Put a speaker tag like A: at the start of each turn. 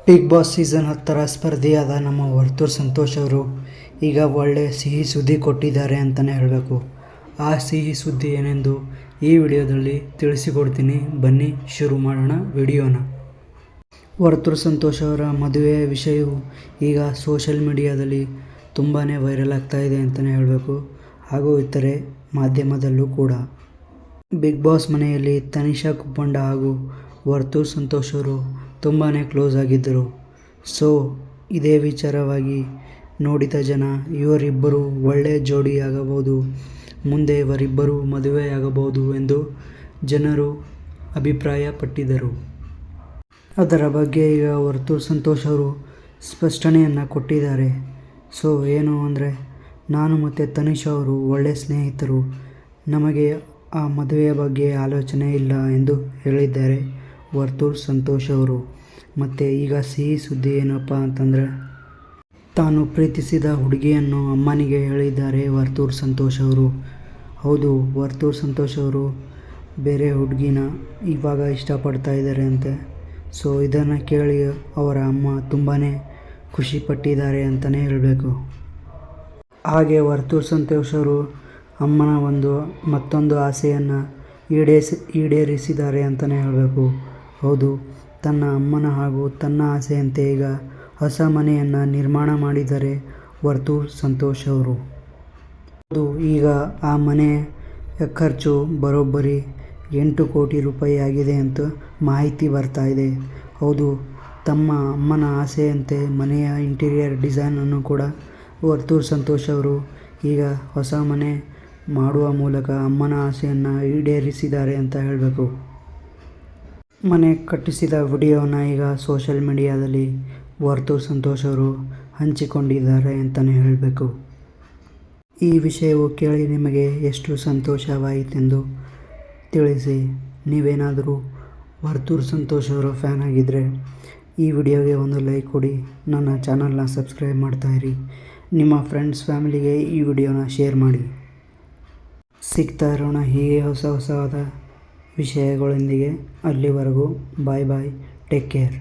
A: Big boss season 10ರ ಸ್ಪರ್ಧಿಯಾದ ನಮ್ಮ ವರ್ತೂರ್ ಸಂತೋಷ್ ಅವರು ಈಗ ಒಳ್ಳೆ ಸಿಹಿ ಸುದ್ದಿ ಕೊಟ್ಟಿದ್ದಾರೆ ಅಂತಲೇ ಹೇಳಬೇಕು. ಆ ಸಿಹಿ ಸುದ್ದಿ ಏನೆಂದು ಈ ವಿಡಿಯೋದಲ್ಲಿ ತಿಳಿಸಿಕೊಡ್ತೀನಿ. ಬನ್ನಿ ಶುರು ಮಾಡೋಣ ವಿಡಿಯೋನ. ವರ್ತೂರ್ ಸಂತೋಷ್ ಅವರ ಮದುವೆಯ ವಿಷಯವು ಈಗ ಸೋಷಿಯಲ್ ಮೀಡಿಯಾದಲ್ಲಿ ತುಂಬಾ ವೈರಲ್ ಆಗ್ತಾ ಇದೆ ಅಂತಲೇ ಹೇಳಬೇಕು, ಹಾಗೂ ಇತರೆ ಮಾಧ್ಯಮದಲ್ಲೂ ಕೂಡ. ಬಿಗ್ ಬಾಸ್ ಮನೆಯಲ್ಲಿ ತನಿಷಾ ಕುಪ್ಪಂಡ ಹಾಗೂ ವರ್ತೂರ್ ಸಂತೋಷ್ ಅವರು ತುಂಬಾ ಕ್ಲೋಸ್ ಆಗಿದ್ದರು. ಸೊ ಇದೇ ವಿಚಾರವಾಗಿ ನೋಡಿದ ಜನ ಇವರಿಬ್ಬರು ಒಳ್ಳೆಯ ಜೋಡಿ ಆಗಬಹುದು, ಮುಂದೆ ಇವರಿಬ್ಬರು ಮದುವೆಯಾಗಬಹುದು ಎಂದು ಜನರು ಅಭಿಪ್ರಾಯಪಟ್ಟಿದ್ದರು. ಅದರ ಬಗ್ಗೆ ಈಗ ವರ್ತೂರ್ ಸಂತೋಷ್ ಅವರು ಸ್ಪಷ್ಟನೆಯನ್ನು ಕೊಟ್ಟಿದ್ದಾರೆ. ಸೊ ಏನು ಅಂದರೆ, ನಾನು ಮತ್ತು ತನಿಷಾ ಅವರು ಒಳ್ಳೆಯ ಸ್ನೇಹಿತರು, ನಮಗೆ ಆ ಮದುವೆಯ ಬಗ್ಗೆ ಆಲೋಚನೆ ಇಲ್ಲ ಎಂದು ಹೇಳಿದ್ದಾರೆ ವರ್ತೂರ್ ಸಂತೋಷ್ ಅವರು. ಮತ್ತು ಈಗ ಸಿಹಿ ಸುದ್ದಿ ಏನಪ್ಪ ಅಂತಂದರೆ, ತಾನು ಪ್ರೀತಿಸಿದ ಹುಡುಗಿಯನ್ನು ಅಮ್ಮನಿಗೆ ಹೇಳಿದ್ದಾರೆ ವರ್ತೂರ್ ಸಂತೋಷ್ ಅವರು. ಹೌದು, ವರ್ತೂರ್ ಸಂತೋಷ್ ಅವರು ಬೇರೆ ಹುಡುಗಿನ ಇವಾಗ ಇಷ್ಟಪಡ್ತಾ ಇದ್ದಾರೆ ಅಂತೆ. ಸೊ ಇದನ್ನು ಕೇಳಿ ಅವರ ಅಮ್ಮ ತುಂಬಾ ಖುಷಿಪಟ್ಟಿದ್ದಾರೆ ಅಂತಲೇ ಹೇಳಬೇಕು. ಹಾಗೆ ವರ್ತೂರ್ ಸಂತೋಷ್ ಅವರು ಅಮ್ಮನ ಮತ್ತೊಂದು ಆಸೆಯನ್ನು ಈಡೇರಿಸಿದ್ದಾರೆ ಅಂತಲೇ ಹೇಳಬೇಕು. ಹೌದು, ತನ್ನ ಅಮ್ಮನ ಹಾಗೂ ತನ್ನ ಆಸೆಯಂತೆ ಈಗ ಹೊಸ ಮನೆಯನ್ನು ನಿರ್ಮಾಣ ಮಾಡಿದ್ದಾರೆ ವರ್ತೂರ್ ಸಂತೋಷ್ ಅವರು. ಹೌದು, ಈಗ ಆ ಮನೆಯ ಖರ್ಚು ಬರೋಬ್ಬರಿ 8 ಕೋಟಿ ರೂಪಾಯಿ ಆಗಿದೆ ಅಂತ ಮಾಹಿತಿ ಬರ್ತಾ ಇದೆ. ಹೌದು, ತಮ್ಮ ಅಮ್ಮನ ಆಸೆಯಂತೆ ಮನೆಯ ಇಂಟೀರಿಯರ್ ಡಿಸೈನನ್ನು ಕೂಡ ವರ್ತೂರ್ ಸಂತೋಷ್ ಅವರು ಈಗ ಹೊಸ ಮನೆ ಮಾಡುವ ಮೂಲಕ ಅಮ್ಮನ ಆಸೆಯನ್ನು ಈಡೇರಿಸಿದ್ದಾರೆ ಅಂತ ಹೇಳಬೇಕು. ಮನೆ ಕಟ್ಟಿಸಿದ ವಿಡಿಯೋನ ಈಗ ಸೋಷಿಯಲ್ ಮೀಡಿಯಾದಲ್ಲಿ ವರ್ತೂರ್ ಸಂತೋಷ್ ಅವರು ಹಂಚಿಕೊಂಡಿದ್ದಾರೆ ಅಂತಲೇ ಹೇಳಬೇಕು. ಈ ವಿಷಯವು ಕೇಳಿ ನಿಮಗೆ ಎಷ್ಟು ಸಂತೋಷವಾಯಿತೆಂದು ತಿಳಿಸಿ. ನೀವೇನಾದರೂ ವರ್ತೂರ್ ಸಂತೋಷ್ ಅವರ ಫ್ಯಾನ್ ಆಗಿದ್ದರೆ ಈ ವಿಡಿಯೋಗೆ ಒಂದು ಲೈಕ್ ಕೊಡಿ, ನನ್ನ ಚಾನಲ್ನ ಸಬ್ಸ್ಕ್ರೈಬ್ ಮಾಡ್ತಾಯಿರಿ, ನಿಮ್ಮ ಫ್ರೆಂಡ್ಸ್ ಫ್ಯಾಮಿಲಿಗೆ ಈ ವಿಡಿಯೋನ ಶೇರ್ ಮಾಡಿ. ಸಿಗ್ತಾ ಇರೋಣ ಹೀಗೆ ಹೊಸವಾದ ವಿಷಯಗಳೊಂದಿಗೆ. ಅಲ್ಲಿವರೆಗೂ ಬಾಯ್ ಬಾಯ್, ಟೇಕ್ ಕೇರ್.